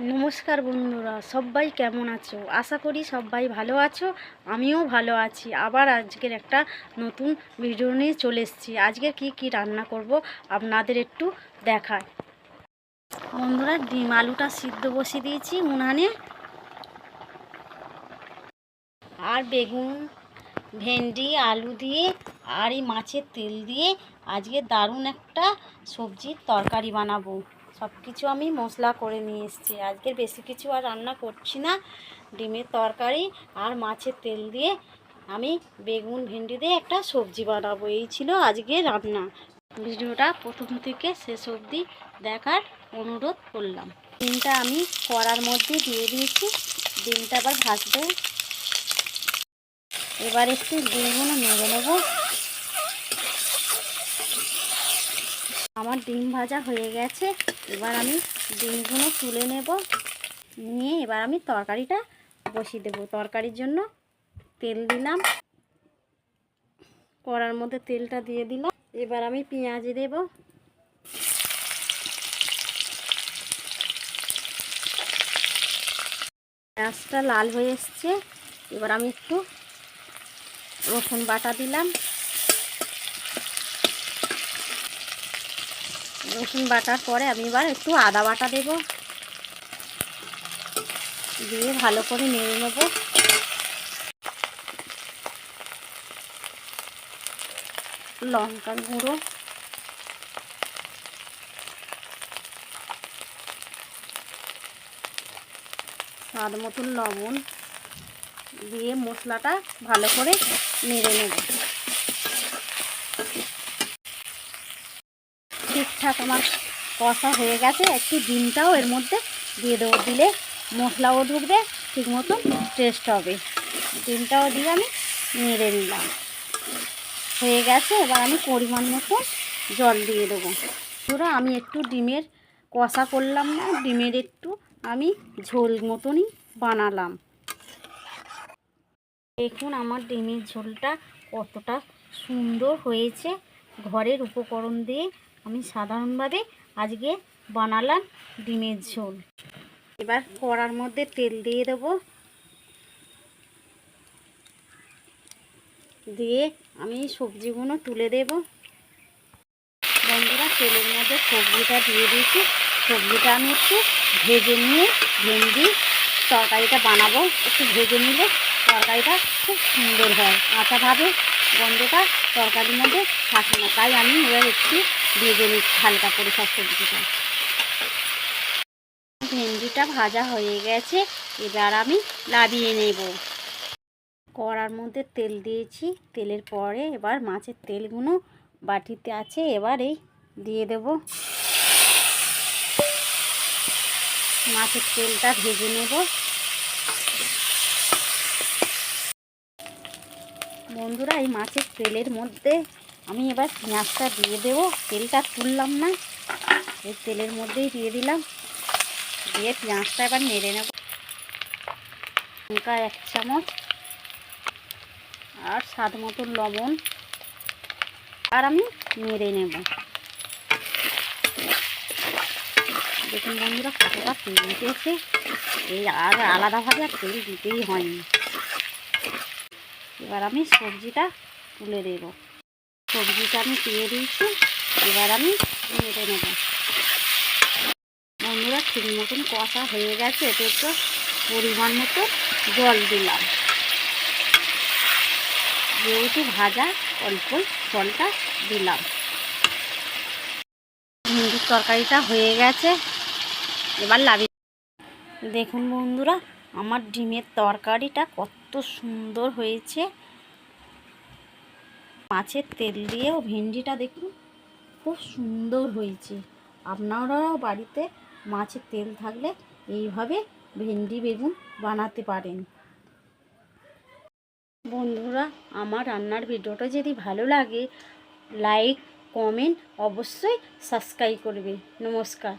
নমস্কার বন্ধুরা, সবাই কেমন আছো? আশা করি সবাই ভালো আছো। আমিও ভালো আছি। আবার আজকের একটা নতুন ভিডিও নিয়ে চলে এসেছি। আজকে কি রান্না করব আপনাদের একটু দেখায়। বন্ধুরা, ডিম আলুটা সিদ্ধ বসিয়ে দিয়েছি উনানে, আর বেগুন ভেন্ডি আলু দিয়ে আর এই মাছের তেল দিয়ে আজকে দারুণ একটা সবজির তরকারি বানাবো। সব কিছু আমি মশলা করে নিয়ে এসেছি। আজকের বেশি কিছু আর রান্না করছি না। ডিমের তরকারি আর মাছের তেল দিয়ে আমি বেগুন ভেন্ডি দিয়ে একটা সবজি বানাবো। এই ছিল আজকে রান্না। ভিডিওটা প্রথম থেকে শেষ অবধি দেখার অনুরোধ করলাম। ডিমটা আমি কড়ার মধ্যে দিয়ে দিয়েছি। ডিমটা আবার ভাজতে, এবার একটু ডিমগুলো নেড়ে নেব। আমার ডিম ভাজা হয়ে গেছে। এবার আমি ডিমগুলো তুলে নেব। নিয়ে এবার আমি তরকারিটা বসিয়ে দেব। তরকারির জন্য তেল দিলাম, কড়ার মধ্যে তেলটা দিয়ে দিলাম। এবার আমি পেঁয়াজ দেব। পেঁয়াজটা লাল হয়ে এসছে। এবার আমি একটু রসুন বাটা দিলাম। রসুন বাটার পরে আমি এবার একটু আদা বাটা দেব, দিয়ে ভালো করে নেড়ে নেব। লঙ্কা গুঁড়ো, স্বাদ মতন লবণ দিয়ে মশলাটা ভালো করে নেড়ে নেব। ঠিকঠাক আমার কষা হয়ে গেছে। একটু ডিমটাও এর মধ্যে দিয়ে দেবো, দিলে মশলাও ঢুকবে, ঠিক মতন টেস্ট হবে। ডিমটাও দিয়ে আমি নেড়ে নিলাম। হয়ে গেছে। এবার আমি পরিমাণ মতো জল দিয়ে দেবো। পুরো আমি একটু ডিমের কষা করলাম না, ডিমের একটু আমি ঝোল মতনই বানালাম। দেখুন আমার ডিমের ঝোলটা কতটা সুন্দর হয়েছে। ঘরের উপকরণ দিয়ে আমি সাধারণভাবে আজকে বানালাম ডিমের ঝোল। এবার কড়ার মধ্যে তেল দিয়ে দেবো, দিয়ে আমি সবজিগুলো তুলে দেব। বন্ধুরা, তেলের মধ্যে সবজিটা দিয়ে দিয়েছি। সবজিটা আমি একটু ভেজে নিয়ে ভেন্ডি তরকারিটা বানাবো। একটু ভেজে নিলে তরকারিটা খুব সুন্দর হয়। কাঁচাভাবে গন্ধটা তরকারির মধ্যে থাকে না, তাই আমি এবার একটু ভেজে নিচ্ছি হালকা করে সব সবজিটা। ভেন্ডিটা ভাজা হয়ে গেছে। এবার আমি নামিয়ে নেব। কড়ার মধ্যে তেল দিয়েছি। তেলের পরে এবার মাছের তেলগুলো বাটিতে আছে, এবার এই দিয়ে দেব। মাছের তেলটা ভেজে নেব। বন্ধুরা, এই মাছের তেলের মধ্যে আমি এবার পেঁয়াজটা দিয়ে দেব। তেলটা তুললাম না, এই তেলের মধ্যেই দিয়ে দিলাম। দিয়ে পেঁয়াজটা এবার নেড়ে নেব। লঙ্কা 1 চামচ আর স্বাদ মতো লবণ, আর আমি নেড়ে নেব। দেখুন বন্ধুরা, কতটা তেল উঠেছে। এই আর আলাদাভাবে আর তেল দিতেই হয়নি। এবার আমি সবজিটা তুলে দেব। সবজিটা আমি দিয়ে দিয়েছি। এবার আমি নেড়ে নেব। বন্ধুরা, ঠিক মতন কষা হয়ে গেছে। এতে একটু পরিমাণ মতো জল দিলাম, যেহেতু ভাজা অল্প জলটা দিলাম। ভেন্ডির তরকারিটা হয়ে গেছে। এবার নামিয়ে। দেখুন বন্ধুরা, আমার ডিমের তরকারিটা কত সুন্দর হয়েছে। মাছের তেল দিয়েও ভেন্ডিটা দেখুন খুব সুন্দর হয়েছে। আপনারাও বাড়িতে মাছের তেল থাকলে এইভাবে ভেন্ডি বেগুন বানাতে পারেন। বন্ধুরা, আমার রান্নার ভিডিওটা যদি ভালো লাগে, লাইক কমেন্ট অবশ্যই সাবস্ক্রাইব করবে। নমস্কার।